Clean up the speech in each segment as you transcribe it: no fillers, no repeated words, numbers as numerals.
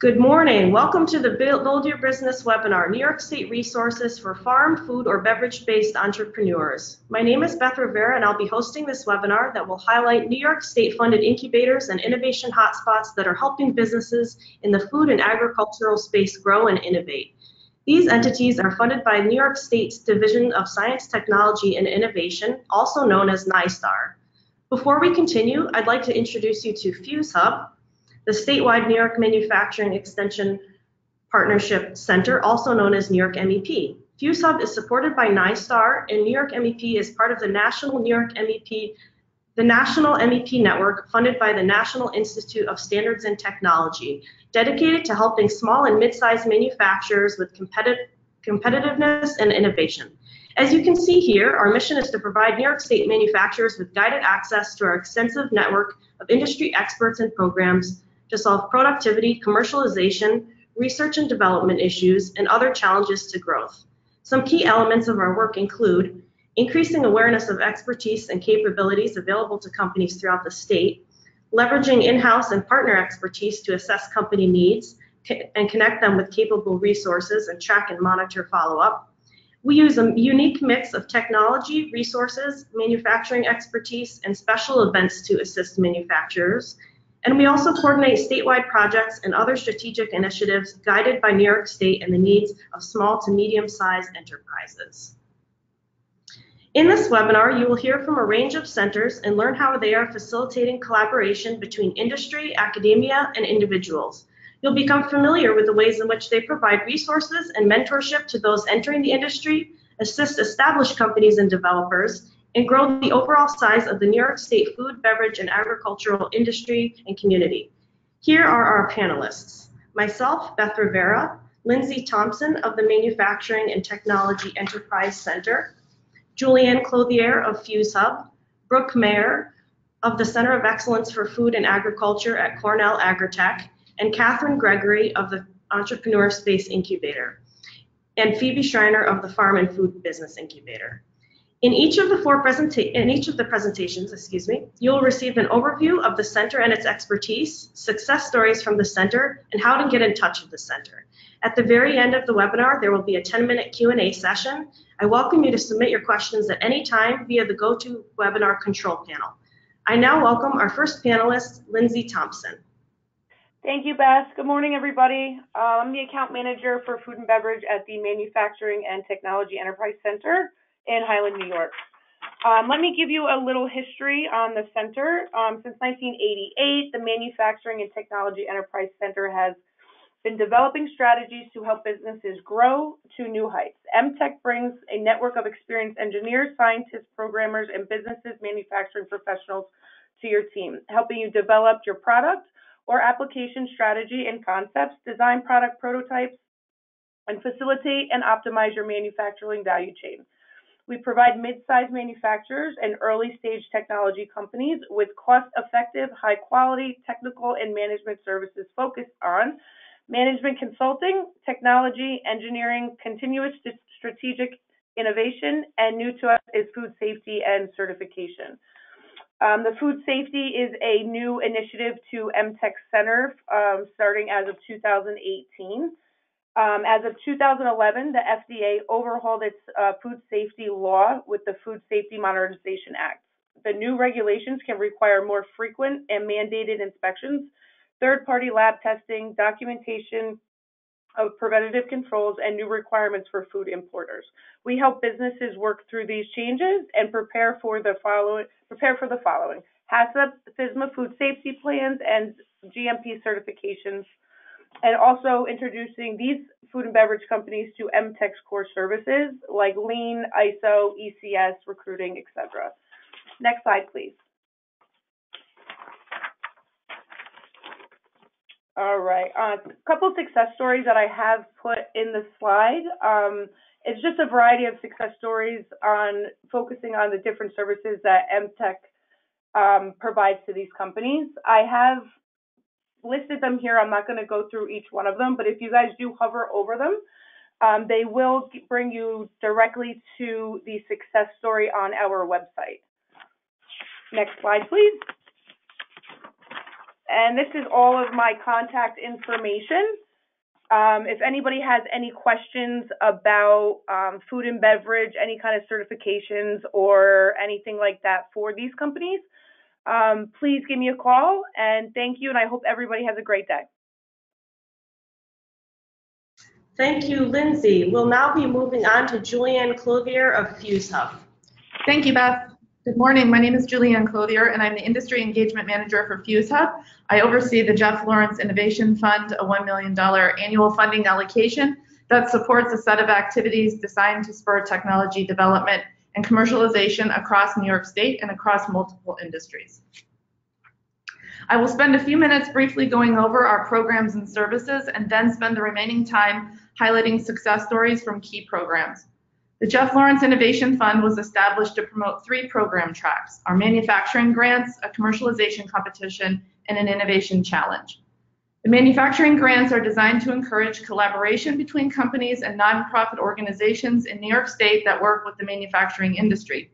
Good morning. Welcome to the Build Your Business webinar, New York State Resources for Farm, Food, or Beverage-Based Entrepreneurs. My name is Beth Rivera, and I'll be hosting this webinar that will highlight New York State-funded incubators and innovation hotspots that are helping businesses in the food and agricultural space grow and innovate. These entities are funded by New York State's Division of Science, Technology, and Innovation, also known as NYSTAR. Before we continue, I'd like to introduce you to FuzeHub, the statewide New York Manufacturing Extension Partnership Center, also known as New York MEP. FuzeHub is supported by NYSTAR, and New York MEP is part of the National MEP Network, funded by the National Institute of Standards and Technology, dedicated to helping small and mid-sized manufacturers with competitiveness and innovation. As you can see here, our mission is to provide New York State manufacturers with guided access to our extensive network of industry experts and programs to solve productivity, commercialization, research and development issues, and other challenges to growth. Some key elements of our work include increasing awareness of expertise and capabilities available to companies throughout the state, leveraging in-house and partner expertise to assess company needs and connect them with capable resources and track and monitor follow-up. We use a unique mix of technology, resources, manufacturing expertise, and special events to assist manufacturers. And we also coordinate statewide projects and other strategic initiatives guided by New York State and the needs of small to medium-sized enterprises. In this webinar, you will hear from a range of centers and learn how they are facilitating collaboration between industry, academia, and individuals. You'll become familiar with the ways in which they provide resources and mentorship to those entering the industry, assist established companies and developers, and grow the overall size of the New York State food, beverage, and agricultural industry and community. Here are our panelists. Myself, Beth Rivera, Lindsay Thompson of the Manufacturing and Technology Enterprise Center, Julianne Clothier of FuzeHub, Brooke Mayer of the Center of Excellence for Food and Agriculture at Cornell Agritech, and Catherine Gregory of the Entrepreneur Space Incubator, and Phoebe Schreiner of the Farm and Food Business Incubator. In each of the presentations, you'll receive an overview of the center and its expertise, success stories from the center, and how to get in touch with the center. At the very end of the webinar, there will be a 10-minute Q&A session. I welcome you to submit your questions at any time via the GoToWebinar control panel. I now welcome our first panelist, Lindsay Thompson. Thank you, Beth. Good morning, everybody. I'm the account manager for food and beverage at the Manufacturing and Technology Enterprise Center in Highland, New York. Let me give you a little history on the center. Since 1988, the Manufacturing and Technology Enterprise Center has been developing strategies to help businesses grow to new heights. MTech brings a network of experienced engineers, scientists, programmers, and businesses manufacturing professionals to your team, helping you develop your product or application strategy and concepts, design product prototypes, and facilitate and optimize your manufacturing value chain. We provide mid-sized manufacturers and early-stage technology companies with cost-effective, high-quality technical and management services focused on management consulting, technology, engineering, continuous strategic innovation, and new to us is food safety and certification. The food safety is a new initiative to MTech Center starting as of 2018. As of 2011, the FDA overhauled its food safety law with the Food Safety Modernization Act. The new regulations can require more frequent and mandated inspections, third-party lab testing, documentation of preventative controls, and new requirements for food importers. We help businesses work through these changes and prepare for the following: HACCP, FSMA food safety plans, and GMP certifications, and also introducing these food and beverage companies to MTech's core services like Lean, ISO, ECS, recruiting, etc. Next slide, please. All right, a couple of success stories that I have put in the slide. It's just a variety of success stories on focusing on the different services that MTech provides to these companies. I have listed them here. I'm not going to go through each one of them, but if you guys do hover over them, they will bring you directly to the success story on our website. Next slide, please. And this is all of my contact information. If anybody has any questions about food and beverage, any kind of certifications or anything like that for these companies, please give me a call, and thank you, and I hope everybody has a great day. Thank you, Lindsay. We'll now be moving on to Julianne Clothier of FuzeHub. Thank you, Beth. Good morning. My name is Julianne Clothier, and I'm the Industry Engagement Manager for FuzeHub. I oversee the Jeff Lawrence Innovation Fund, a $1 million annual funding allocation that supports a set of activities designed to spur technology development and commercialization across New York State and across multiple industries. I will spend a few minutes briefly going over our programs and services, and then spend the remaining time highlighting success stories from key programs. The Jeff Lawrence Innovation Fund was established to promote 3 program tracks: our manufacturing grants, a commercialization competition, and an innovation challenge. The manufacturing grants are designed to encourage collaboration between companies and nonprofit organizations in New York State that work with the manufacturing industry.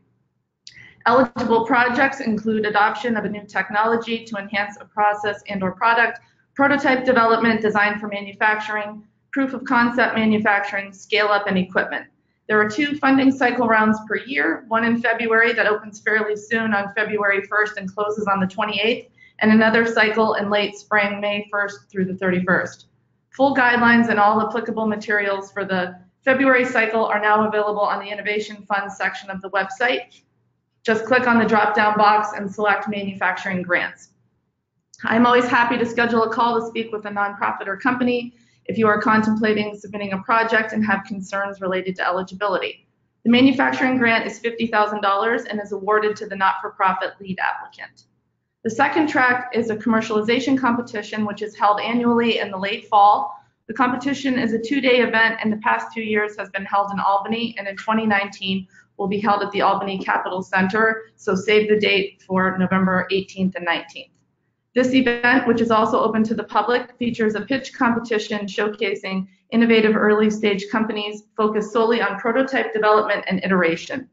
Eligible projects include adoption of a new technology to enhance a process and/or product, prototype development designed for manufacturing, proof of concept manufacturing, scale-up, and equipment. There are 2 funding cycle rounds per year, one in February that opens fairly soon on February 1st and closes on the 28th, and another cycle in late spring, May 1st through the 31st. Full guidelines and all applicable materials for the February cycle are now available on the Innovation Fund section of the website. Just click on the drop-down box and select Manufacturing Grants. I'm always happy to schedule a call to speak with a nonprofit or company if you are contemplating submitting a project and have concerns related to eligibility. The manufacturing grant is $50,000 and is awarded to the not-for-profit lead applicant. The second track is a commercialization competition, which is held annually in the late fall. The competition is a 2-day event, and the past 2 years has been held in Albany, and in 2019 will be held at the Albany Capitol Center, so save the date for November 18th and 19th. This event, which is also open to the public, features a pitch competition showcasing innovative early-stage companies focused solely on prototype development and iteration.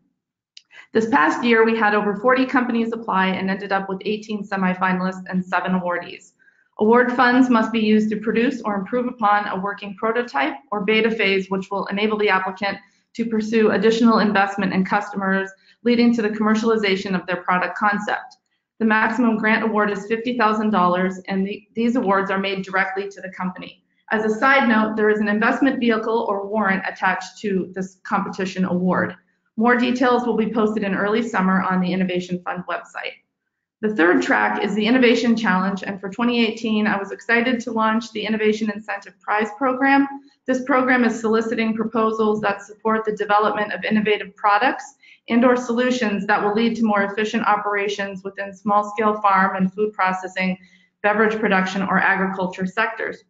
This past year, we had over 40 companies apply and ended up with 18 semifinalists and 7 awardees. Award funds must be used to produce or improve upon a working prototype or beta phase, which will enable the applicant to pursue additional investment in customers, leading to the commercialization of their product concept. The maximum grant award is $50,000, and these awards are made directly to the company. As a side note, there is an investment vehicle or warrant attached to this competition award. More details will be posted in early summer on the Innovation Fund website. The third track is the Innovation Challenge, and for 2018, I was excited to launch the Innovation Incentive Prize Program. This program is soliciting proposals that support the development of innovative products and/or solutions that will lead to more efficient operations within small-scale farm and food processing, beverage production, or agriculture sectors.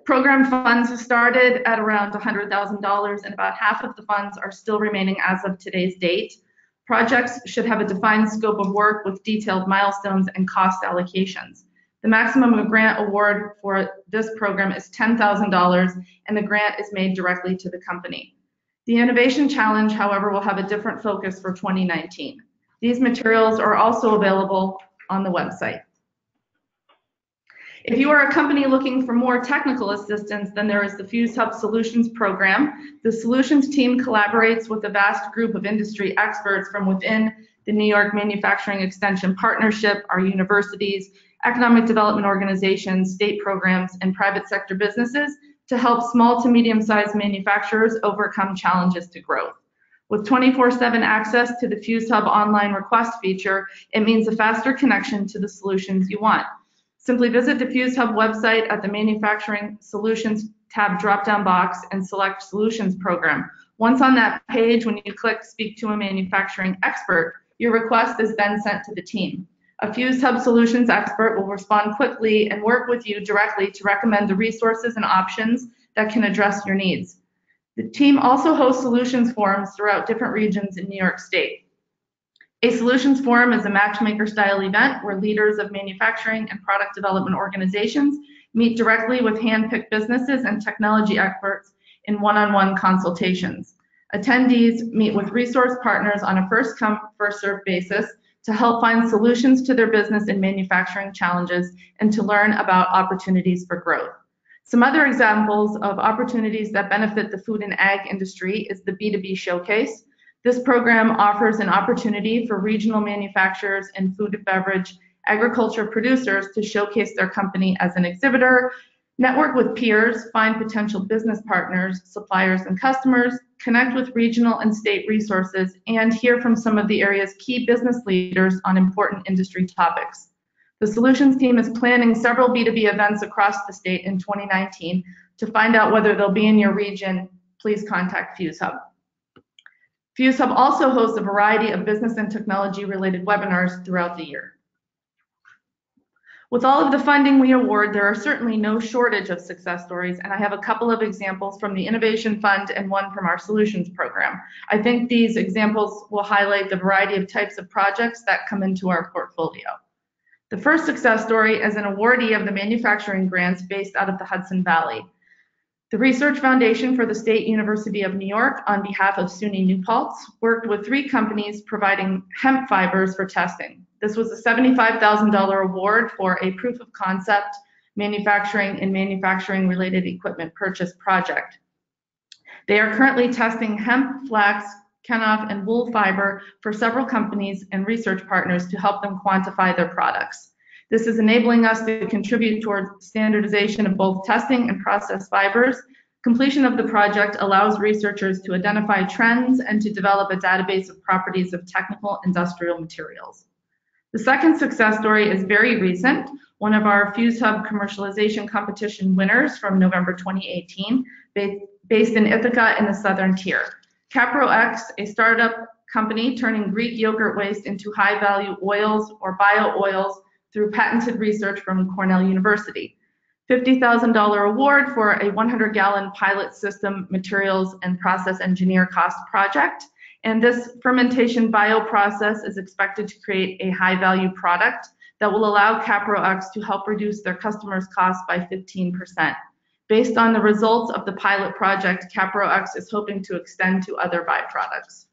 Program funds have started at around $100,000, and about half of the funds are still remaining as of today's date. Projects should have a defined scope of work with detailed milestones and cost allocations. The maximum grant award for this program is $10,000, and the grant is made directly to the company. The Innovation Challenge, however, will have a different focus for 2019. These materials are also available on the website. If you are a company looking for more technical assistance, then there is the FuzeHub Solutions Program. The Solutions team collaborates with a vast group of industry experts from within the New York Manufacturing Extension Partnership, our universities, economic development organizations, state programs, and private sector businesses to help small to medium-sized manufacturers overcome challenges to growth. With 24/7 access to the FuzeHub online request feature, it means a faster connection to the solutions you want. Simply visit the FuzeHub website at the Manufacturing Solutions tab drop-down box and select Solutions Program. Once on that page, when you click Speak to a Manufacturing Expert, your request is then sent to the team. A FuzeHub Solutions expert will respond quickly and work with you directly to recommend the resources and options that can address your needs. The team also hosts solutions forums throughout different regions in New York State. A solutions forum is a matchmaker-style event where leaders of manufacturing and product development organizations meet directly with hand-picked businesses and technology experts in one-on-one consultations. Attendees meet with resource partners on a first-come, first-served basis to help find solutions to their business and manufacturing challenges and to learn about opportunities for growth. Some other examples of opportunities that benefit the food and ag industry is the B2B Showcase. This program offers an opportunity for regional manufacturers and food and beverage agriculture producers to showcase their company as an exhibitor, network with peers, find potential business partners, suppliers, and customers, connect with regional and state resources, and hear from some of the area's key business leaders on important industry topics. The solutions team is planning several B2B events across the state in 2019. To find out whether they'll be in your region, please contact FuzeHub. FuzeHub also hosts a variety of business and technology related webinars throughout the year. With all of the funding we award, there are certainly no shortage of success stories, and I have a couple of examples from the Innovation Fund and one from our Solutions program. I think these examples will highlight the variety of types of projects that come into our portfolio. The first success story is an awardee of the manufacturing grants based out of the Hudson Valley. The Research Foundation for the State University of New York, on behalf of SUNY New Paltz, worked with 3 companies providing hemp fibers for testing. This was a $75,000 award for a proof of concept manufacturing and manufacturing-related equipment purchase project. They are currently testing hemp, flax, kenaf, and wool fiber for several companies and research partners to help them quantify their products. This is enabling us to contribute toward standardization of both testing and process fibers. Completion of the project allows researchers to identify trends and to develop a database of properties of technical industrial materials. The second success story is very recent. One of our FuzeHub commercialization competition winners from November 2018, based in Ithaca in the Southern Tier. CaproX, a startup company turning Greek yogurt waste into high-value oils or bio-oils through patented research from Cornell University. $50,000 award for a 100-gallon pilot system materials and process engineer cost project. And this fermentation bioprocess is expected to create a high-value product that will allow CaproX to help reduce their customers' costs by 15%. Based on the results of the pilot project, CaproX is hoping to extend to other byproducts.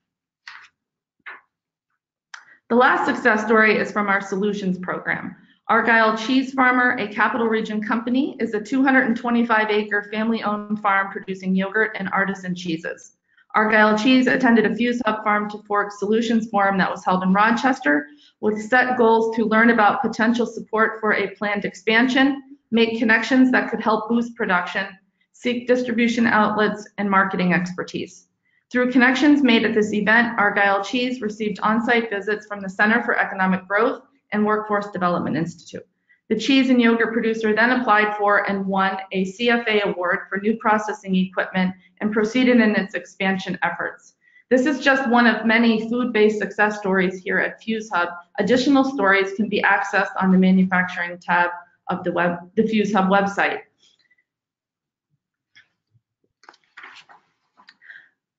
The last success story is from our Solutions program. Argyle Cheese Farmer, a Capital Region company, is a 225-acre family-owned farm producing yogurt and artisan cheeses. Argyle Cheese attended a FuzeHub Farm to Fork Solutions Forum that was held in Rochester with set goals to learn about potential support for a planned expansion, make connections that could help boost production, seek distribution outlets, and marketing expertise. Through connections made at this event, Argyle Cheese received on-site visits from the Center for Economic Growth and Workforce Development Institute. The cheese and yogurt producer then applied for and won a CFA award for new processing equipment and proceeded in its expansion efforts. This is just one of many food-based success stories here at FuzeHub. Additional stories can be accessed on the manufacturing tab of the FuzeHub website.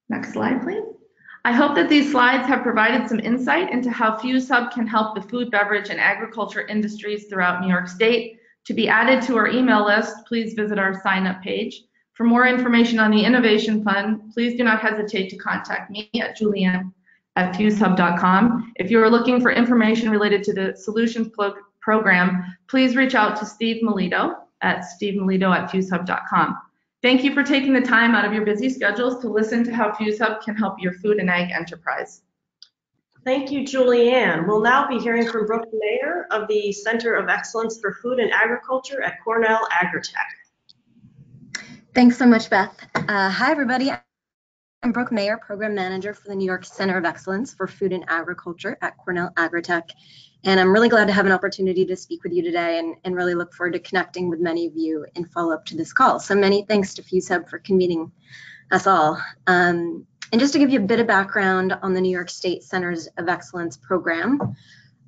Next slide, please. I hope that these slides have provided some insight into how FuzeHub can help the food, beverage, and agriculture industries throughout New York State. To be added to our email list, please visit our sign-up page. For more information on the Innovation Fund, please do not hesitate to contact me at julianne@fuzehub.com. If you are looking for information related to the Solutions program, please reach out to Steve Melito at stevemelito@fuzehub.com. Thank you for taking the time out of your busy schedules to listen to how FuzeHub can help your food and ag enterprise. Thank you, Julianne. We'll now be hearing from Brooke Mayer of the Center of Excellence for Food and Agriculture at Cornell Agritech. Thanks so much, Beth. Hi, everybody. I'm Brooke Mayer, Program Manager for the New York Center of Excellence for Food and Agriculture at Cornell Agritech. And I'm really glad to have an opportunity to speak with you today and really look forward to connecting with many of you in follow-up to this call. So many thanks to FuzeHub for convening us all. And just to give you a bit of background on the New York State Centers of Excellence program,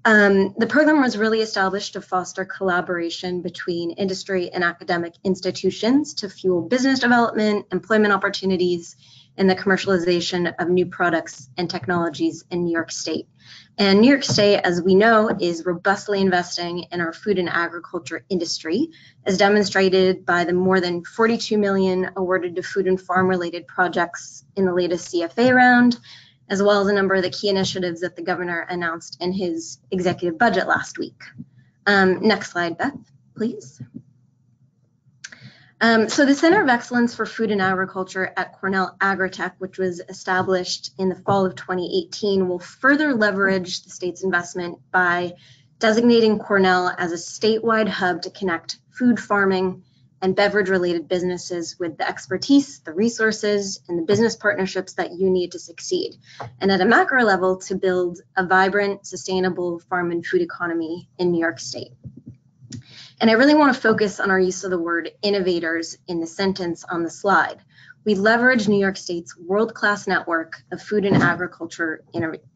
the program was really established to foster collaboration between industry and academic institutions to fuel business development, employment opportunities, and the commercialization of new products and technologies in New York State. And New York State, as we know, is robustly investing in our food and agriculture industry, as demonstrated by the more than $42 million awarded to food and farm related projects in the latest CFA round, as well as a number of the key initiatives that the governor announced in his executive budget last week. Next slide, Beth, please. So the Center of Excellence for Food and Agriculture at Cornell Agritech, which was established in the fall of 2018, will further leverage the state's investment by designating Cornell as a statewide hub to connect food farming and beverage-related businesses with the expertise, the resources, and the business partnerships that you need to succeed. And at a macro level, to build a vibrant, sustainable farm and food economy in New York State. And I really want to focus on our use of the word innovators in the sentence on the slide. We leverage New York State's world-class network of food and agriculture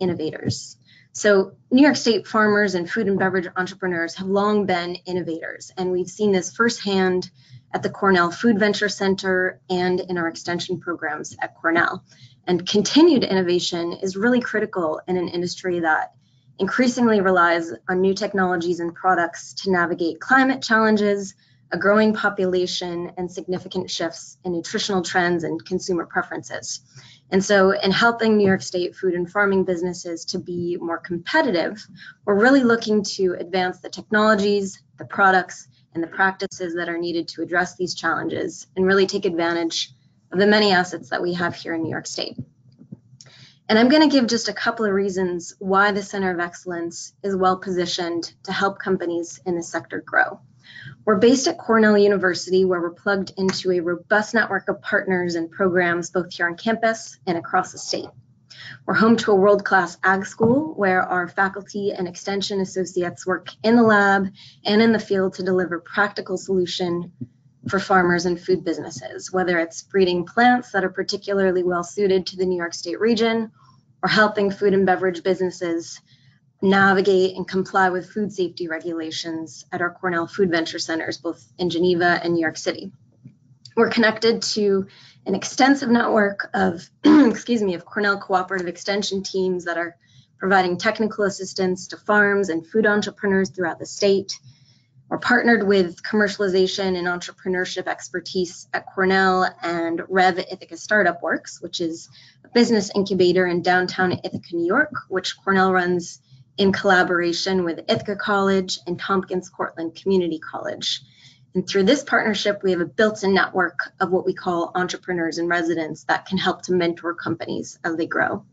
innovators. So New York State farmers and food and beverage entrepreneurs have long been innovators, and we've seen this firsthand at the Cornell Food Venture Center and in our extension programs at Cornell. And continued innovation is really critical in an industry that increasingly relies on new technologies and products to navigate climate challenges, a growing population, and significant shifts in nutritional trends and consumer preferences. And so in helping New York State food and farming businesses to be more competitive, we're really looking to advance the technologies, the products, and the practices that are needed to address these challenges and really take advantage of the many assets that we have here in New York State. And I'm going to give just a couple of reasons why the Center of Excellence is well positioned to help companies in this sector grow. We're based at Cornell University, where we're plugged into a robust network of partners and programs both here on campus and across the state. We're home to a world-class ag school where our faculty and extension associates work in the lab and in the field to deliver practical solutions for farmers and food businesses, whether it's breeding plants that are particularly well suited to the New York State region or helping food and beverage businesses navigate and comply with food safety regulations at our Cornell Food Venture Centers, both in Geneva and New York City. We're connected to an extensive network of, of Cornell cooperative extension teams that are providing technical assistance to farms and food entrepreneurs throughout the state. We're partnered with commercialization and entrepreneurship expertise at Cornell and Rev Ithaca Startup Works, which is a business incubator in downtown Ithaca, New York, which Cornell runs in collaboration with Ithaca College and Tompkins Cortland Community College. And through this partnership, we have a built-in network of what we call entrepreneurs in residence that can help to mentor companies as they grow.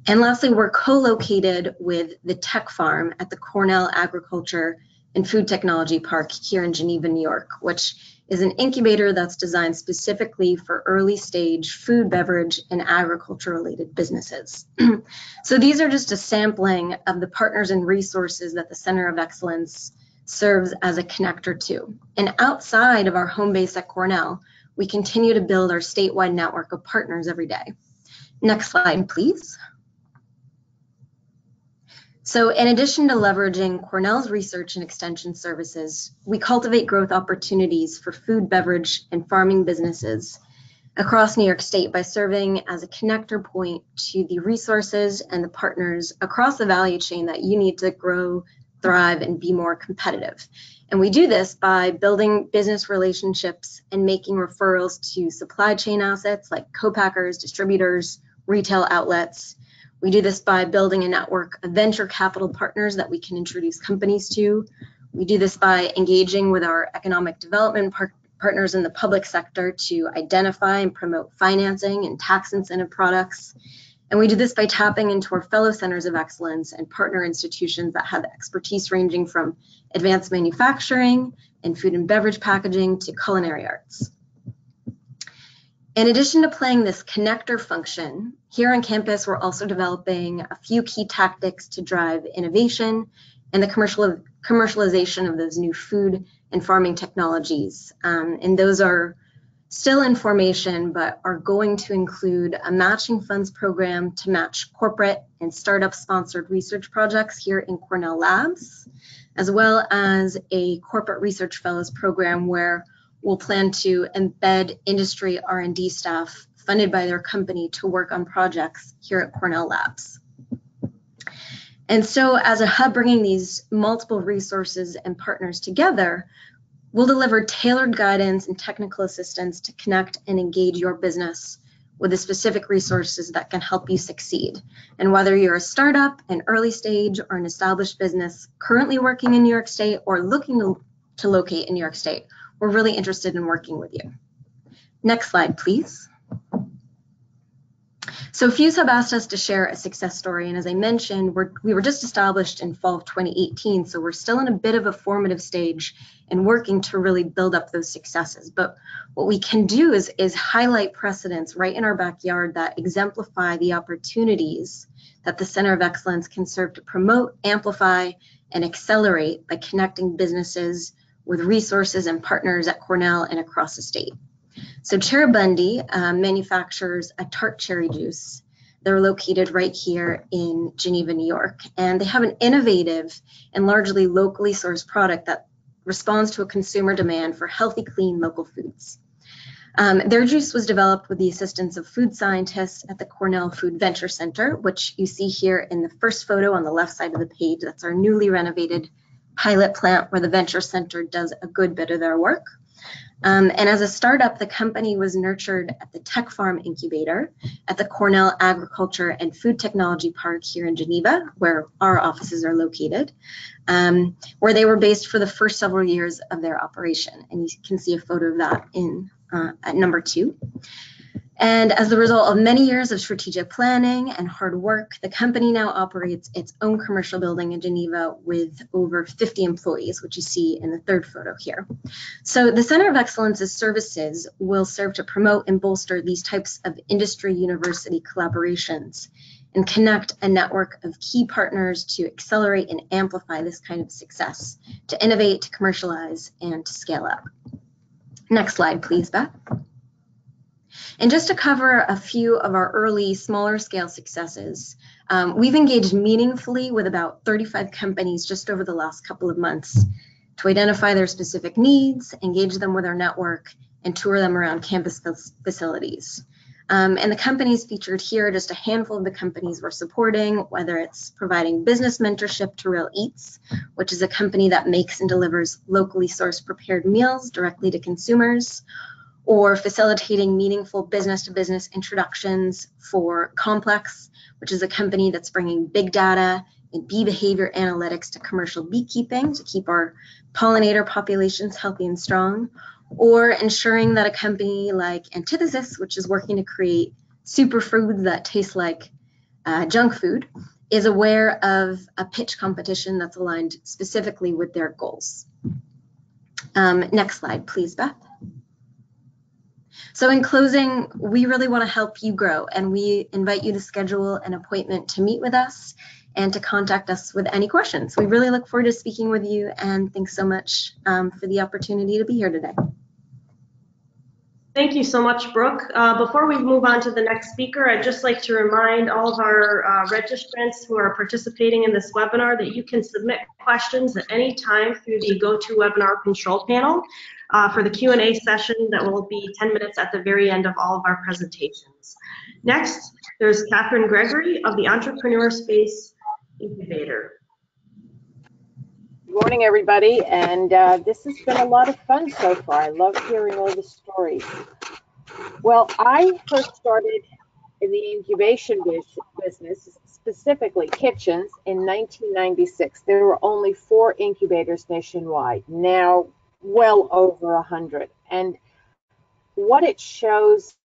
And lastly, we're co-located with the Tech Farm at the Cornell Agriculture and Food Technology Park here in Geneva, New York, which is an incubator that's designed specifically for early stage food, beverage, and agriculture related businesses. So these are just a sampling of the partners and resources that the Center of Excellence serves as a connector to. And outside of our home base at Cornell, we continue to build our statewide network of partners every day. Next slide, please. So in addition to leveraging Cornell's research and extension services, we cultivate growth opportunities for food, beverage, and farming businesses across New York State by serving as a connector point to the resources and the partners across the value chain that you need to grow, thrive, and be more competitive. And we do this by building business relationships and making referrals to supply chain assets like co-packers, distributors, retail outlets. We do this by building a network of venture capital partners that we can introduce companies to. We do this by engaging with our economic development partners in the public sector to identify and promote financing and tax incentive products. And we do this by tapping into our fellow centers of excellence and partner institutions that have expertise ranging from advanced manufacturing and food and beverage packaging to culinary arts. In addition to playing this connector function, here on campus, we're also developing a few key tactics to drive innovation and the commercialization of those new food and farming technologies. And those are still in formation, but are going to include a matching funds program to match corporate and startup sponsored research projects here in Cornell Labs, as well as a corporate research fellows program where we'll plan to embed industry R&D staff funded by their company to work on projects here at Cornell Labs. And so as a hub bringing these multiple resources and partners together, we'll deliver tailored guidance and technical assistance to connect and engage your business with the specific resources that can help you succeed. And whether you're a startup, an early stage, or an established business currently working in New York State or looking to locate in New York State, we're really interested in working with you. Next slide, please. So FuzeHub asked us to share a success story, and as I mentioned, we were just established in fall of 2018, so we're still in a bit of a formative stage and working to really build up those successes. But what we can do is highlight precedents right in our backyard that exemplify the opportunities that the Center of Excellence can serve to promote, amplify, and accelerate by connecting businesses with resources and partners at Cornell and across the state. So Cherubundi manufactures a tart cherry juice. They're located right here in Geneva, New York, and they have an innovative and largely locally sourced product that responds to a consumer demand for healthy, clean, local foods. Their juice was developed with the assistance of food scientists at the Cornell Food Venture Center, which you see here in the first photo on the left side of the page. That's our newly renovated pilot plant where the Venture Center does a good bit of their work. And as a startup, the company was nurtured at the Tech Farm Incubator at the Cornell Agriculture and Food Technology Park here in Geneva, where our offices are located, where they were based for the first several years of their operation. And you can see a photo of that in at number 2. And as a result of many years of strategic planning and hard work, the company now operates its own commercial building in Geneva with over 50 employees, which you see in the third photo here. So the Center of Excellence's services will serve to promote and bolster these types of industry-university collaborations and connect a network of key partners to accelerate and amplify this kind of success, to innovate, to commercialize, and to scale up. Next slide, please, Beth. And just to cover a few of our early, smaller scale successes, we've engaged meaningfully with about 35 companies just over the last couple of months to identify their specific needs, engage them with our network, and tour them around campus facilities. And the companies featured here are just a handful of the companies we're supporting, whether it's providing business mentorship to Real Eats, which is a company that makes and delivers locally sourced prepared meals directly to consumers, or facilitating meaningful business-to-business introductions for Complex, which is a company that's bringing big data and bee behavior analytics to commercial beekeeping to keep our pollinator populations healthy and strong, or ensuring that a company like Antithesis, which is working to create superfoods that taste like junk food, is aware of a pitch competition that's aligned specifically with their goals. Next slide, please, Beth. So in closing, we really want to help you grow, and we invite you to schedule an appointment to meet with us and to contact us with any questions. We really look forward to speaking with you, and thanks so much for the opportunity to be here today. Thank you so much, Brooke. Before we move on to the next speaker, I'd just like to remind all of our registrants who are participating in this webinar that you can submit questions at any time through the GoToWebinar control panel for the Q&A session that will be 10 minutes at the very end of all of our presentations. Next, there's Catherine Gregory of the Entrepreneur Space Incubator. Good morning, everybody, and this has been a lot of fun so far. I love hearing all the stories. Well, I first started in the incubation business, specifically kitchens, in 1996. There were only 4 incubators nationwide, now well over 100. And what it shows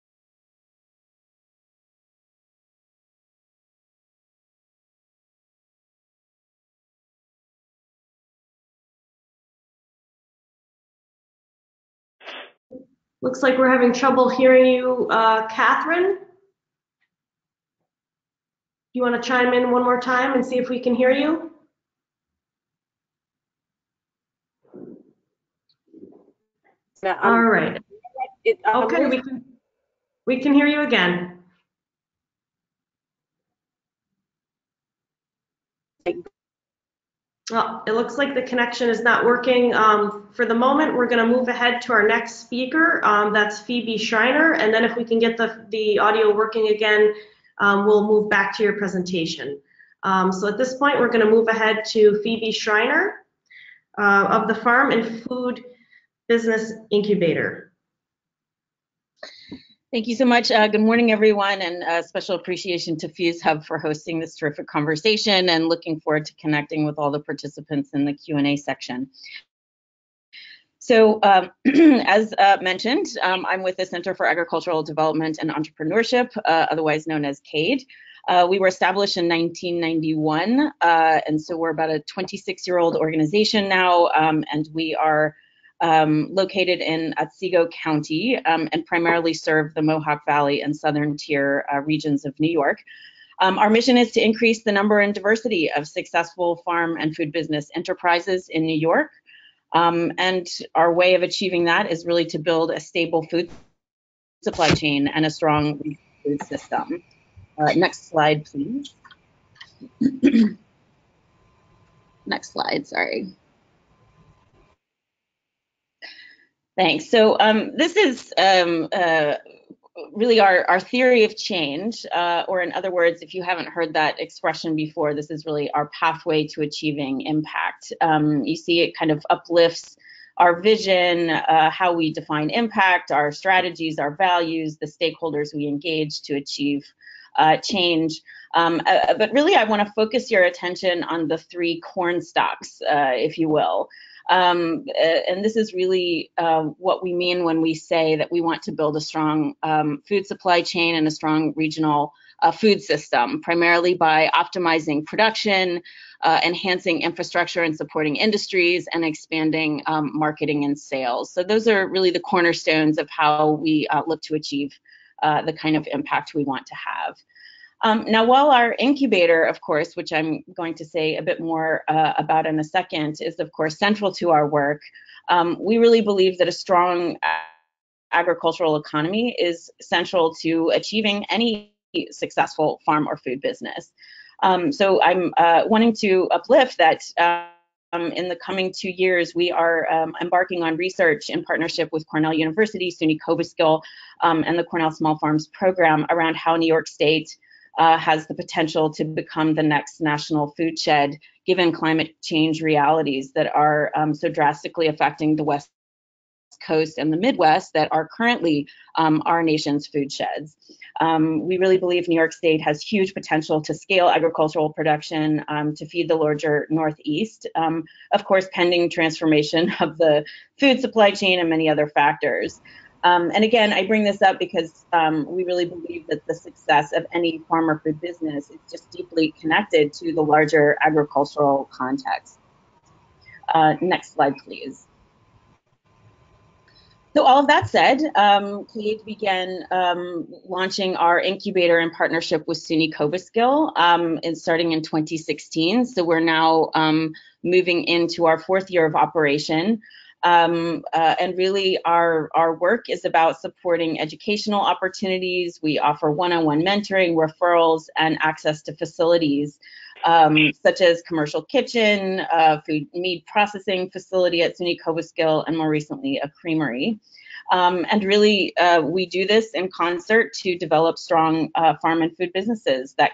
Looks like we're having trouble hearing you, Catherine. You want to chime in one more time and see if we can hear you? All right. Okay, we can hear you again. Well, it looks like the connection is not working. For the moment, we're going to move ahead to our next speaker. That's Phoebe Schreiner, and then if we can get the audio working again, we'll move back to your presentation. So at this point, we're going to move ahead to Phoebe Schreiner of the Farm and Food Business Incubator. Thank you so much. Good morning, everyone, and special appreciation to FuzeHub for hosting this terrific conversation, and looking forward to connecting with all the participants in the Q&A section. So as mentioned, I'm with the Center for Agricultural Development and Entrepreneurship, otherwise known as CADE. We were established in 1991, and so we're about a 26-year-old organization now, and we are located in Otsego County and primarily serve the Mohawk Valley and Southern Tier regions of New York. Our mission is to increase the number and diversity of successful farm and food business enterprises in New York. And our way of achieving that is really to build a stable food supply chain and a strong food system. Next slide, please. Next slide, sorry. Thanks. So this is really our theory of change, or in other words, if you haven't heard that expression before, this is really our pathway to achieving impact. You see it kind of uplifts our vision, how we define impact, our strategies, our values, the stakeholders we engage to achieve change. But really, I want to focus your attention on the three corn stalks, if you will. And this is really what we mean when we say that we want to build a strong food supply chain and a strong regional food system, primarily by optimizing production, enhancing infrastructure and supporting industries, and expanding marketing and sales. So those are really the cornerstones of how we look to achieve the kind of impact we want to have. Now, while our incubator, of course, which I'm going to say a bit more about in a second, is of course central to our work, we really believe that a strong agricultural economy is central to achieving any successful farm or food business. So I'm wanting to uplift that in the coming 2 years, we are embarking on research in partnership with Cornell University, SUNY Cobleskill, and the Cornell Small Farms Program around how New York State has the potential to become the next national food shed, given climate change realities that are so drastically affecting the West Coast and the Midwest that are currently our nation's food sheds. We really believe New York State has huge potential to scale agricultural production to feed the larger Northeast, of course, pending transformation of the food supply chain and many other factors. And again, I bring this up because we really believe that the success of any farm or food business is just deeply connected to the larger agricultural context. Next slide, please. So all of that said, CADE began launching our incubator in partnership with SUNY Cobleskill starting in 2016. So we're now moving into our 4th year of operation. And really our work is about supporting educational opportunities. We offer one-on-one mentoring, referrals, and access to facilities such as commercial kitchen, food meat processing facility at SUNY Cobleskill, and more recently a creamery. And really we do this in concert to develop strong farm and food businesses that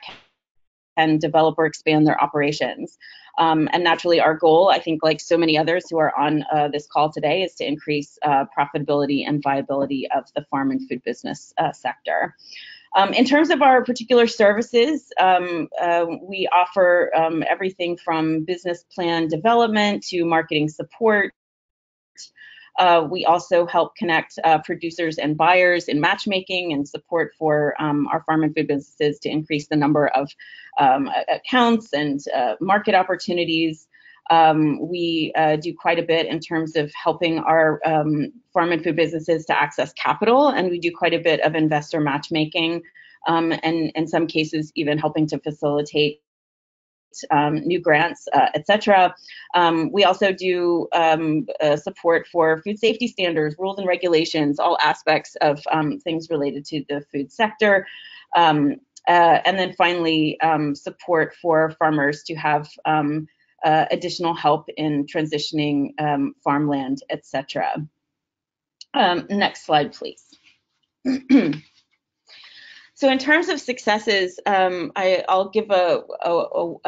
can develop or expand their operations. And naturally, our goal, I think, like so many others who are on this call today, is to increase profitability and viability of the farm and food business sector. In terms of our particular services, we offer everything from business plan development to marketing support. We also help connect producers and buyers in matchmaking and support for our farm and food businesses to increase the number of accounts and market opportunities. We do quite a bit in terms of helping our farm and food businesses to access capital, and we do quite a bit of investor matchmaking, and in some cases even helping to facilitate new grants, etc. We also do support for food safety standards, rules and regulations, all aspects of things related to the food sector. And then finally, support for farmers to have additional help in transitioning farmland, etc. Next slide, please. So in terms of successes, I'll give a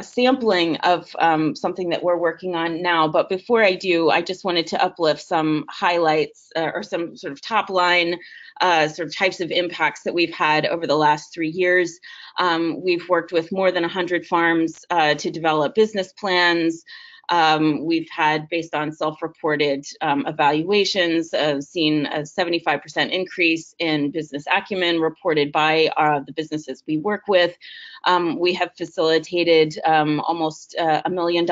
sampling of something that we're working on now. But before I do, I just wanted to uplift some highlights or some sort of top line sort of types of impacts that we've had over the last 3 years. We've worked with more than 100 farms to develop business plans. We've had, based on self-reported evaluations, seen a 75% increase in business acumen reported by the businesses we work with. We have facilitated almost $1 million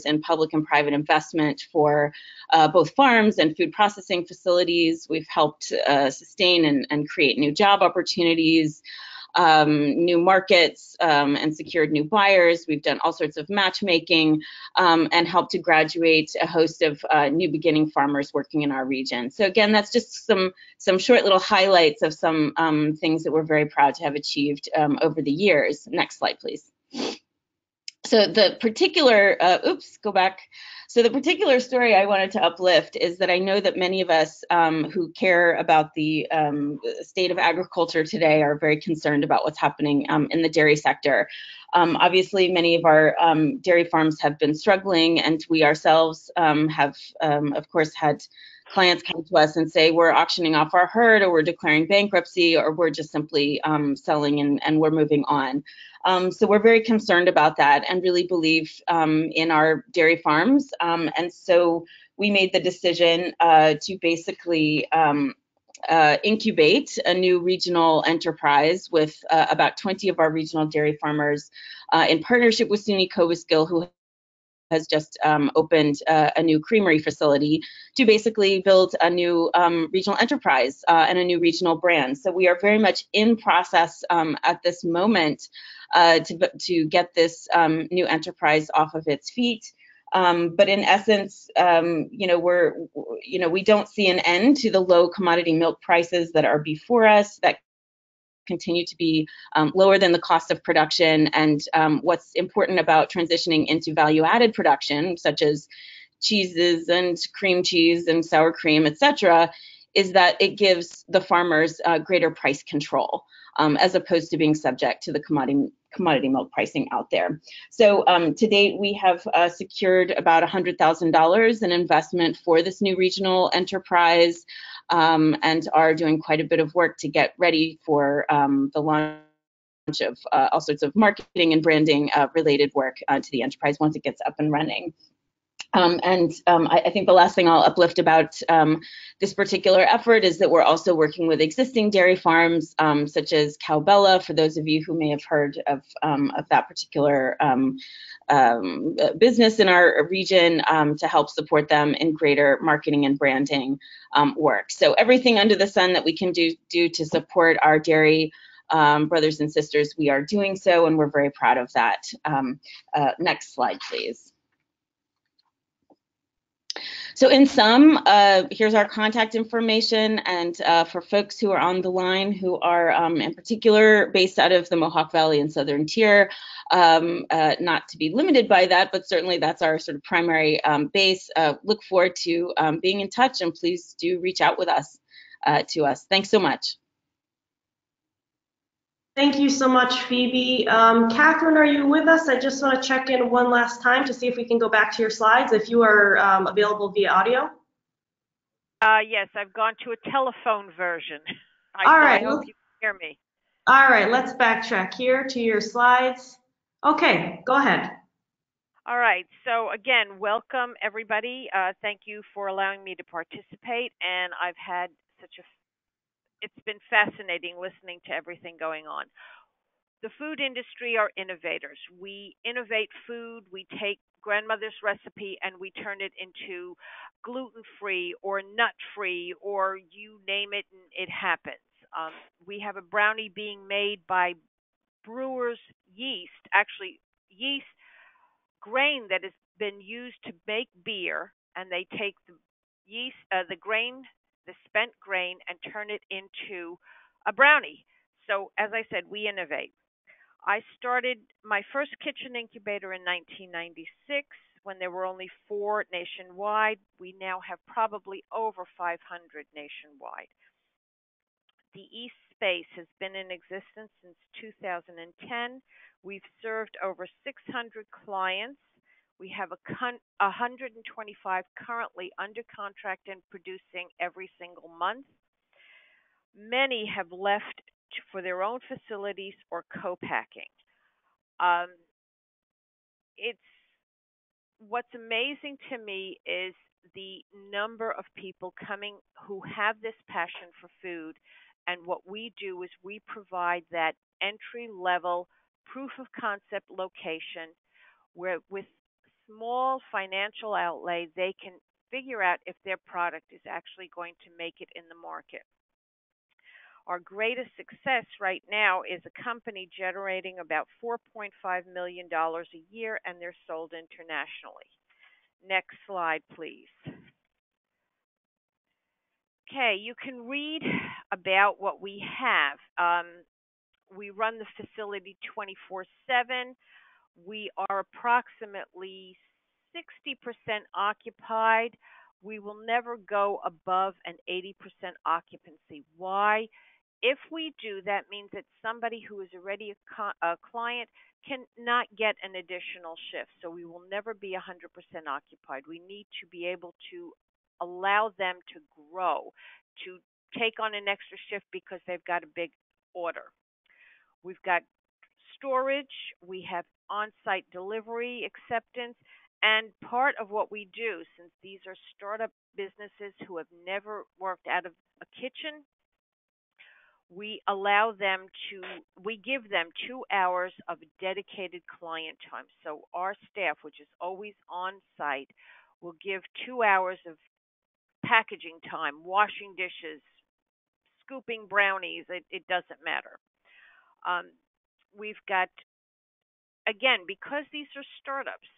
in public and private investment for both farms and food processing facilities. We've helped sustain and create new job opportunities, new markets, and secured new buyers. We've done all sorts of matchmaking and helped to graduate a host of new beginning farmers working in our region. So again, that's just some short little highlights of some things that we're very proud to have achieved over the years. Next slide, please. So the particular, go back. So the particular story I wanted to uplift is that I know that many of us who care about the state of agriculture today are very concerned about what's happening in the dairy sector. Obviously, many of our dairy farms have been struggling, and we ourselves have, of course, had clients come to us and say we're auctioning off our herd, or we're declaring bankruptcy, or we're just simply selling and we're moving on. So we're very concerned about that and really believe in our dairy farms. And so we made the decision to basically incubate a new regional enterprise with about 20 of our regional dairy farmers in partnership with SUNY Cobleskill, who has just opened a new creamery facility to basically build a new regional enterprise and a new regional brand. So we are very much in process at this moment to get this new enterprise off of its feet. But in essence, we don't see an end to the low commodity milk prices that are before us, that continue to be lower than the cost of production. And what's important about transitioning into value-added production, such as cheeses and cream cheese and sour cream, et cetera, is that it gives the farmers greater price control, as opposed to being subject to the commodity milk pricing out there. So to date, we have secured about $100,000 in investment for this new regional enterprise, and are doing quite a bit of work to get ready for the launch of all sorts of marketing and branding related work to the enterprise once it gets up and running. I think the last thing I'll uplift about this particular effort is that we're also working with existing dairy farms, such as Cowbella, for those of you who may have heard of that particular business in our region, to help support them in greater marketing and branding work. So everything under the sun that we can do to support our dairy brothers and sisters, we are doing so, and we're very proud of that. Next slide, please. So in sum, here's our contact information, and for folks who are on the line who are in particular based out of the Mohawk Valley and Southern Tier, not to be limited by that, but certainly that's our sort of primary base. Look forward to being in touch, and please do reach out with us to us. Thanks so much. Thank you so much, Phoebe. Catherine, are you with us? I just want to check in one last time to see if we can go back to your slides, if you are available via audio. Yes, I've gone to a telephone version. All right. I hope you can hear me. All right, let's backtrack here to your slides. Okay, go ahead. All right, so again, welcome everybody. Thank you for allowing me to participate, and I've had it's been fascinating listening to everything going on. The food industry are innovators. We innovate food, we take grandmother's recipe and we turn it into gluten-free or nut-free, or you name it and it happens. We have a brownie being made by brewer's yeast, actually yeast grain that has been used to make beer, and they take the yeast, the grain, the spent grain, and turn it into a brownie. So as I said, we innovate. I started my first kitchen incubator in 1996 when there were only 4 nationwide. We now have probably over 500 nationwide. The yeast space has been in existence since 2010. We've served over 600 clients. We have 125 currently under contract and producing every single month. Many have left for their own facilities or co-packing. Um, it's what's amazing to me is the number of people coming who have this passion for food. And what we do is we provide that entry level proof of concept location where, with small financial outlay, they can figure out if their product is actually going to make it in the market. Our greatest success right now is a company generating about $4.5 million a year, and they're sold internationally. Next slide, please. Okay, you can read about what we have. We run the facility 24/7. We are approximately 60% occupied. We will never go above an 80% occupancy. Why? If we do, that means that somebody who is already a client cannot get an additional shift. So we will never be 100% occupied. We need to be able to allow them to grow, to take on an extra shift because they've got a big order. We've got storage, we have on-site delivery acceptance, and part of what we do, since these are startup businesses who have never worked out of a kitchen, we give them 2 hours of dedicated client time. So our staff, which is always on site, will give 2 hours of packaging time, washing dishes, scooping brownies. It doesn't matter. We've got, again, because these are startups,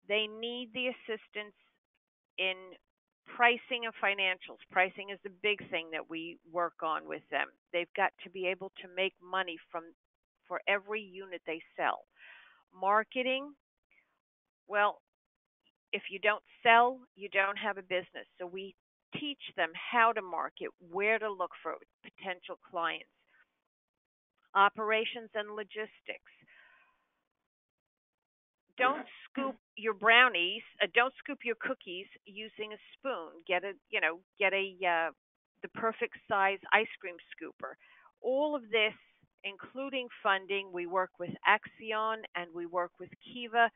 they need the assistance in pricing and financials. Pricing is the big thing that we work on with them. They've got to be able to make money for every unit they sell. Marketing, well, if you don't sell, you don't have a business. So we teach them how to market, where to look for potential clients. Operations and logistics. Don't scoop your brownies. Don't scoop your cookies using a spoon. Get the perfect size ice cream scooper. All of this, including funding, we work with Axion and we work with Kiva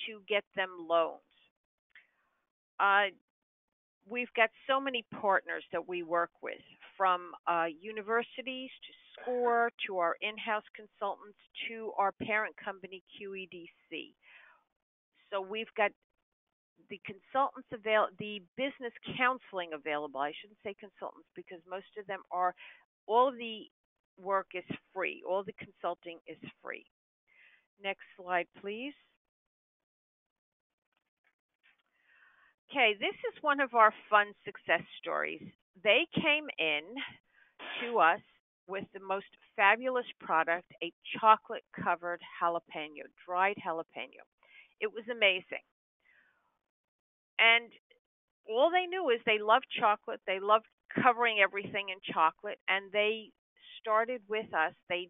to get them loans. We've got so many partners that we work with, from universities to SCORE to our in-house consultants to our parent company, QEDC. So we've got the consultants the business counseling available. I shouldn't say consultants because most of them are, all of the work is free. All the consulting is free. Next slide, please. Okay, this is one of our fun success stories. They came in to us with the most fabulous product, a chocolate-covered jalapeno, dried jalapeno. It was amazing. And all they knew is they loved chocolate. They loved covering everything in chocolate. And they started with us. They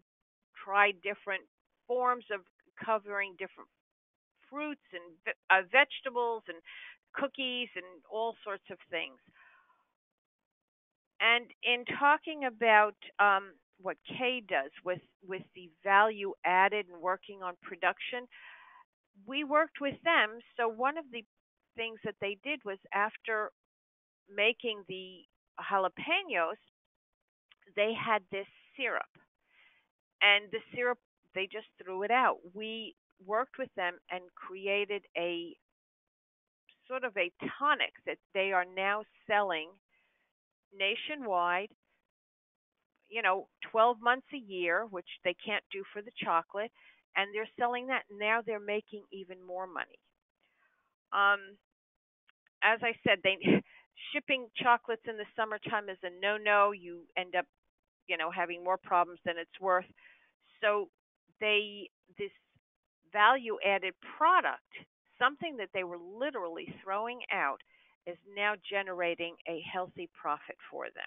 tried different forms of covering different fruits and vegetables and cookies and all sorts of things. And in talking about what Kay does with the value added and working on production, we worked with them. So one of the things that they did was, after making the jalapenos, they had this syrup. And the syrup, they just threw it out. We worked with them and created a sort of a tonic that they are now selling nationwide, 12 months a year, which they can't do for the chocolate, and they're selling that. Now they're making even more money. As I said, shipping chocolates in the summertime is a no-no. You end up, having more problems than it's worth. So this value-added product, something that they were literally throwing out, is now generating a healthy profit for them.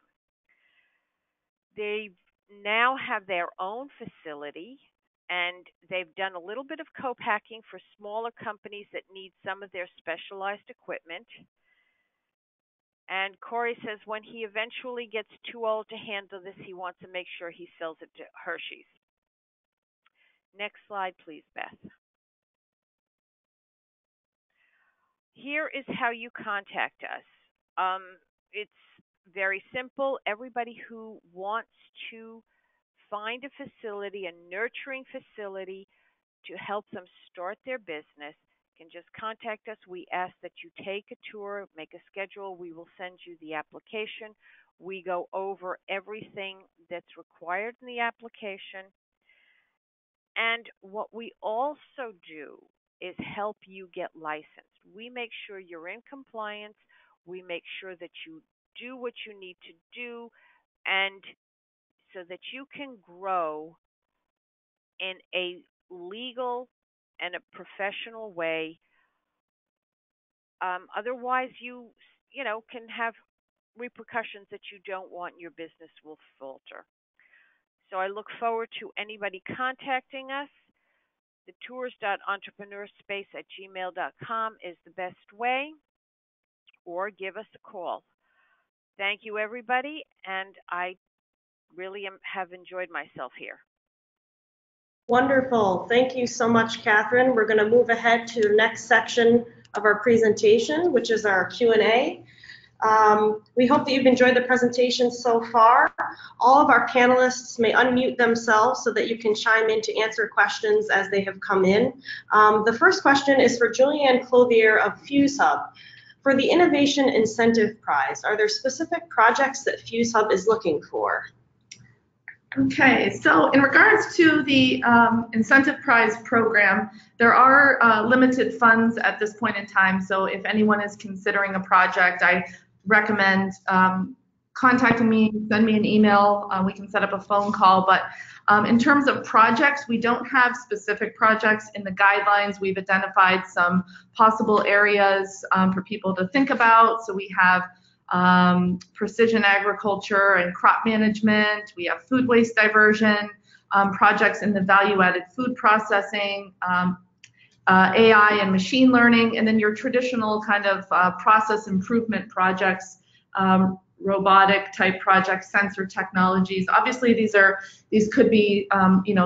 They've now have their own facility, and they've done a little bit of co-packing for smaller companies that need some of their specialized equipment. And Corey says when he eventually gets too old to handle this, he wants to make sure he sells it to Hershey's. Next slide, please, Beth. Here is how you contact us. It's very simple. Everybody who wants to find a facility, a nurturing facility to help them start their business, can just contact us. We ask that you take a tour, make a schedule. We will send you the application. We go over everything that's required in the application. And what we also do is help you get licensed. We make sure you're in compliance. We make sure that you do what you need to do, and so that you can grow in a legal and a professional way. Otherwise, you can have repercussions that you don't want. Your business will falter. So I look forward to anybody contacting us. The tours.entrepreneurspace@gmail.com is the best way, or give us a call. Thank you, everybody, and I really have enjoyed myself here. Wonderful. Thank you so much, Catherine. We're going to move ahead to the next section of our presentation, which is our Q&A. We hope that you've enjoyed the presentation so far. All of our panelists may unmute themselves so that you can chime in to answer questions as they have come in. The first question is for Julianne Clothier of FuzeHub. For the Innovation Incentive Prize, are there specific projects that FuzeHub is looking for? Okay, so in regards to the incentive prize program, there are limited funds at this point in time. So if anyone is considering a project, I recommend contacting me, send me an email. We can set up a phone call. But in terms of projects, we don't have specific projects in the guidelines. We've identified some possible areas for people to think about. So we have precision agriculture and crop management. We have food waste diversion, projects in the value-added food processing, AI and machine learning, and then your traditional kind of process improvement projects, robotic type projects, sensor technologies. Obviously, these could be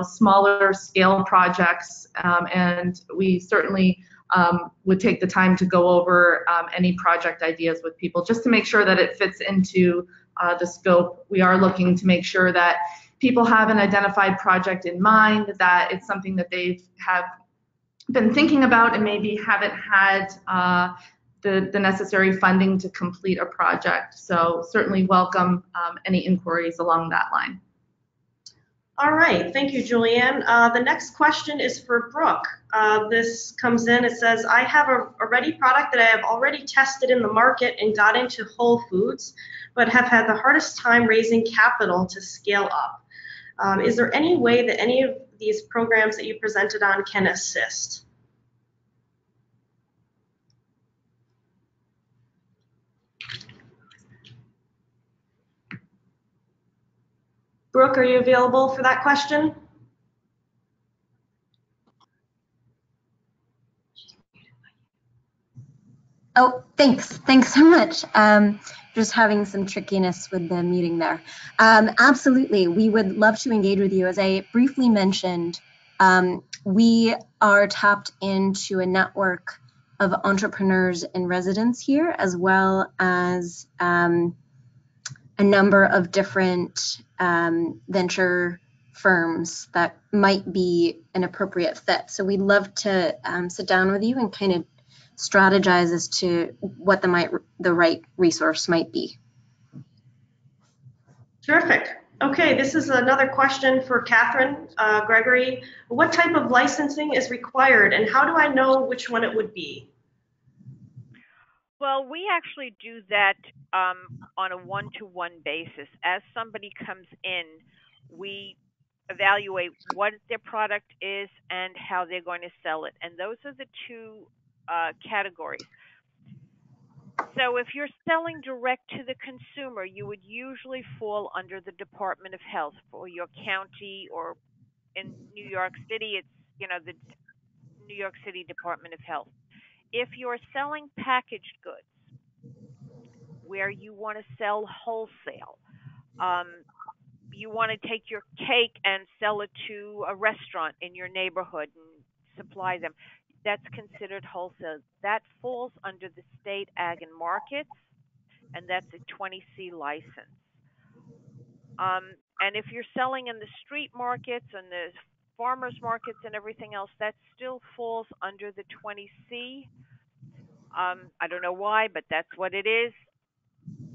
smaller scale projects, and we certainly would take the time to go over any project ideas with people just to make sure that it fits into the scope. We are looking to make sure that people have an identified project in mind, that it's something that they have been thinking about and maybe haven't had the necessary funding to complete a project. So certainly welcome any inquiries along that line. All right, thank you, Julianne. The next question is for Brooke. This comes in, it says, I have a ready product that I have already tested in the market and got into Whole Foods, but have had the hardest time raising capital to scale up. Is there any way that any of these programs that you presented on can assist? Brooke, are you available for that question? Oh, thanks. Thanks so much. Just having some trickiness with the meeting there. Absolutely, we would love to engage with you. As I briefly mentioned, we are tapped into a network of entrepreneurs in residence here, as well as a number of different venture firms that might be an appropriate fit. So we'd love to sit down with you and kind of strategize as to what the right resource might be. Terrific. Okay, this is another question for Catherine Gregory. What type of licensing is required, and how do I know which one it would be? Well, we actually do that on a one-to-one basis. As somebody comes in, we evaluate what their product is and how they're going to sell it. And those are the two categories. So if you're selling direct to the consumer, you would usually fall under the Department of Health for your county, or in New York City, it's, the New York City Department of Health. If you're selling packaged goods where you want to sell wholesale, um, you want to take your cake and sell it to a restaurant in your neighborhood and supply them, that's considered wholesale. That falls under the state ag and markets, and that's a 20C license. And if you're selling in the street markets and the farmers markets and everything else, that still falls under the 20C. I don't know why, but that's what it is.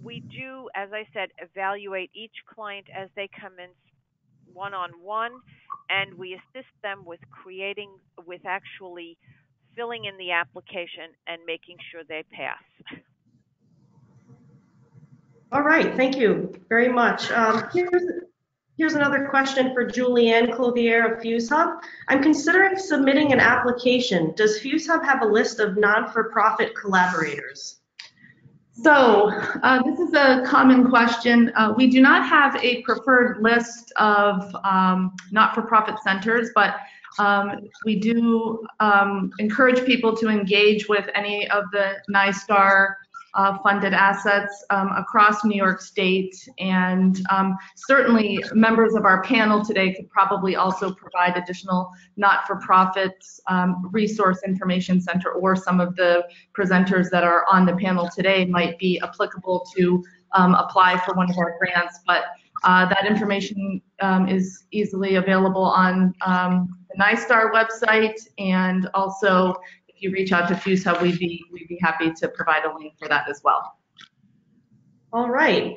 We do, as I said, evaluate each client as they come in one-on-one, and we assist them with actually filling in the application and making sure they pass. All right, thank you very much. Here's another question for Julianne Clothier of FuzeHub. I'm considering submitting an application. Does FuzeHub have a list of non-for-profit collaborators? So this is a common question. We do not have a preferred list of not-for-profit centers, but we do encourage people to engage with any of the NYSTAR funded assets across New York State, and certainly members of our panel today could probably also provide additional not-for-profits resource information center, or some of the presenters that are on the panel today might be applicable to apply for one of our grants, but that information is easily available on the NYSTAR website, and also if you reach out to FuzeHub, we'd be happy to provide a link for that as well. All right.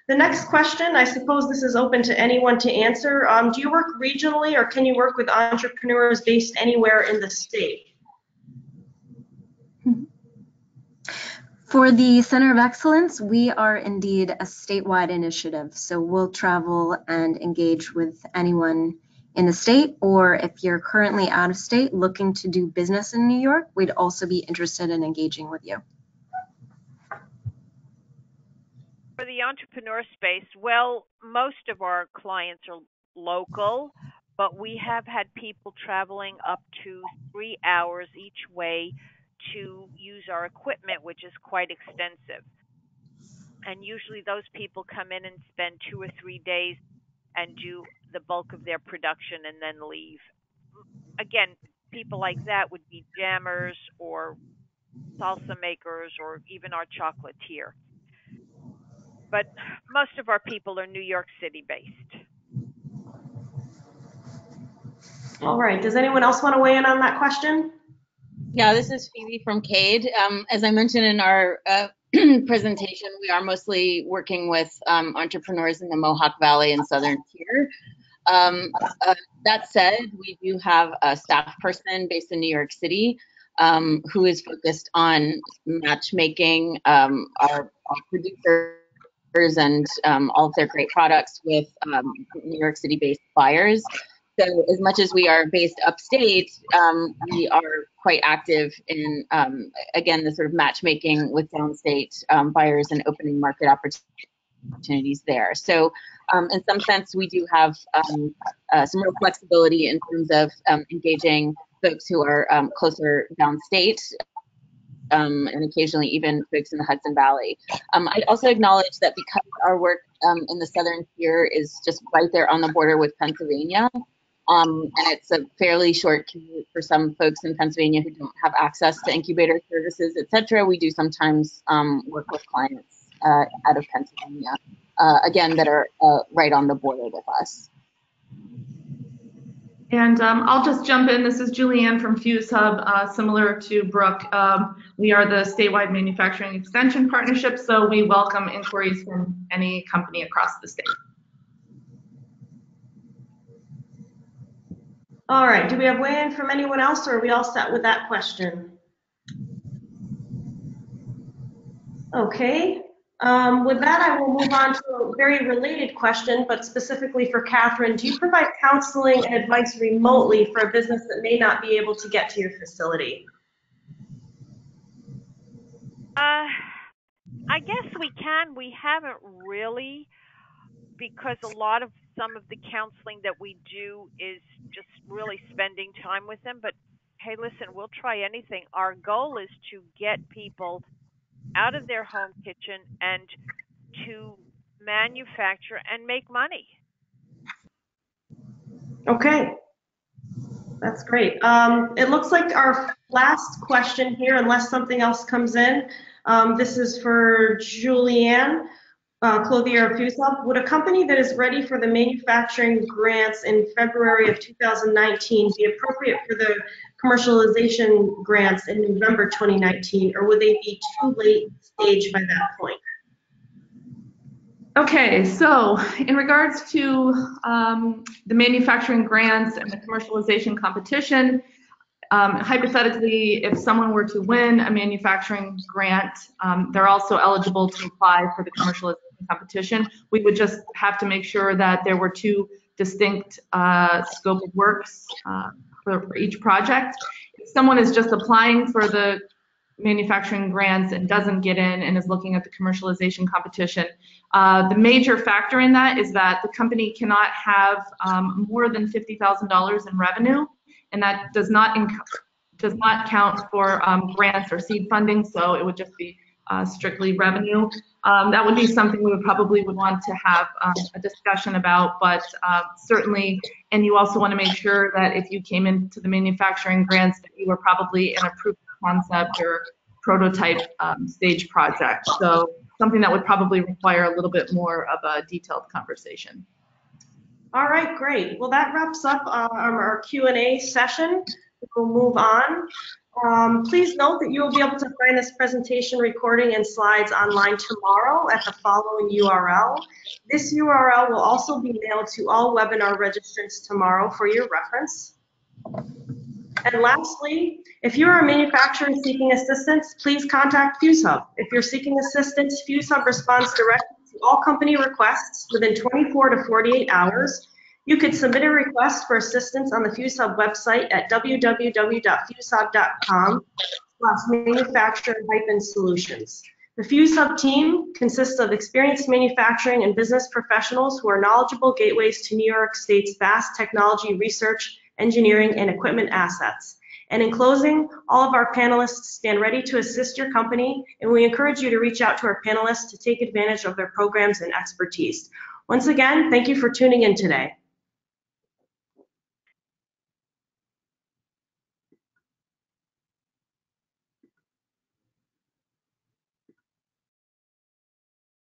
The next question, I suppose this is open to anyone to answer. Do you work regionally, or can you work with entrepreneurs based anywhere in the state? For the Center of Excellence, we are indeed a statewide initiative. So we'll travel and engage with anyone in the state, or if you're currently out of state looking to do business in New York, we'd also be interested in engaging with you. For the entrepreneur space, well, most of our clients are local, but we have had people traveling up to 3 hours each way to use our equipment, which is quite extensive. And usually those people come in and spend 2 or 3 days and do the bulk of their production and then leave. Again, people like that would be jammers or salsa makers or even our chocolatier. But most of our people are New York City based. All right, does anyone else want to weigh in on that question? Yeah, this is Phoebe from CADE. As I mentioned in our presentation, we are mostly working with entrepreneurs in the Mohawk Valley and Southern Tier. That said, we do have a staff person based in New York City who is focused on matchmaking our producers and all of their great products with New York City based buyers. So as much as we are based upstate, we are quite active in, again, the sort of matchmaking with downstate buyers and opening market opportunities there. So in some sense, we do have some real flexibility in terms of engaging folks who are closer downstate, and occasionally even folks in the Hudson Valley. I'd also acknowledge that because our work in the Southern Tier is just right there on the border with Pennsylvania, and it's a fairly short commute for some folks in Pennsylvania who don't have access to incubator services, et cetera, we do sometimes work with clients out of Pennsylvania, again, that are right on the border with us. And I'll just jump in. This is Julianne from FuzeHub. Similar to Brooke, we are the statewide manufacturing extension partnership, so we welcome inquiries from any company across the state. All right, do we have weigh-in from anyone else, or are we all set with that question? Okay, with that, I will move on to a very related question, but specifically for Catherine. Do you provide counseling and advice remotely for a business that may not be able to get to your facility? I guess we can. We haven't really, because some of the counseling that we do is just really spending time with them. But hey, listen, we'll try anything. Our goal is to get people out of their home kitchen and to manufacture and make money. Okay, that's great. It looks like our last question here, unless something else comes in. This is for Julianne Clothier of FuzeHub. Would a company that is ready for the manufacturing grants in February of 2019 be appropriate for the commercialization grants in November 2019, or would they be too late stage by that point? Okay, so in regards to the manufacturing grants and the commercialization competition, hypothetically, if someone were to win a manufacturing grant, they're also eligible to apply for the commercialization competition. We would just have to make sure that there were two distinct scope of works for each project. If someone is just applying for the manufacturing grants and doesn't get in and is looking at the commercialization competition, the major factor in that is that the company cannot have more than $50,000 in revenue, and that does not count for grants or seed funding, so it would just be strictly revenue. That would be something we would probably want to have a discussion about, but certainly, and you also want to make sure that if you came into the manufacturing grants, that you were probably in a proof of concept or prototype stage project. So something that would probably require a little bit more of a detailed conversation. All right, great. Well, that wraps up our Q&A session. We'll move on. Please note that you will be able to find this presentation recording and slides online tomorrow at the following URL. This URL will also be mailed to all webinar registrants tomorrow for your reference. And lastly, if you are a manufacturer seeking assistance, please contact FuzeHub. If you're seeking assistance, FuzeHub responds directly to all company requests within 24 to 48 hours. You could submit a request for assistance on the FuzeHub website at www.fuzehub.com/manufacturer-solutions. The FuzeHub team consists of experienced manufacturing and business professionals who are knowledgeable gateways to New York State's vast technology, research, engineering, and equipment assets. And in closing, all of our panelists stand ready to assist your company, and we encourage you to reach out to our panelists to take advantage of their programs and expertise. Once again, thank you for tuning in today.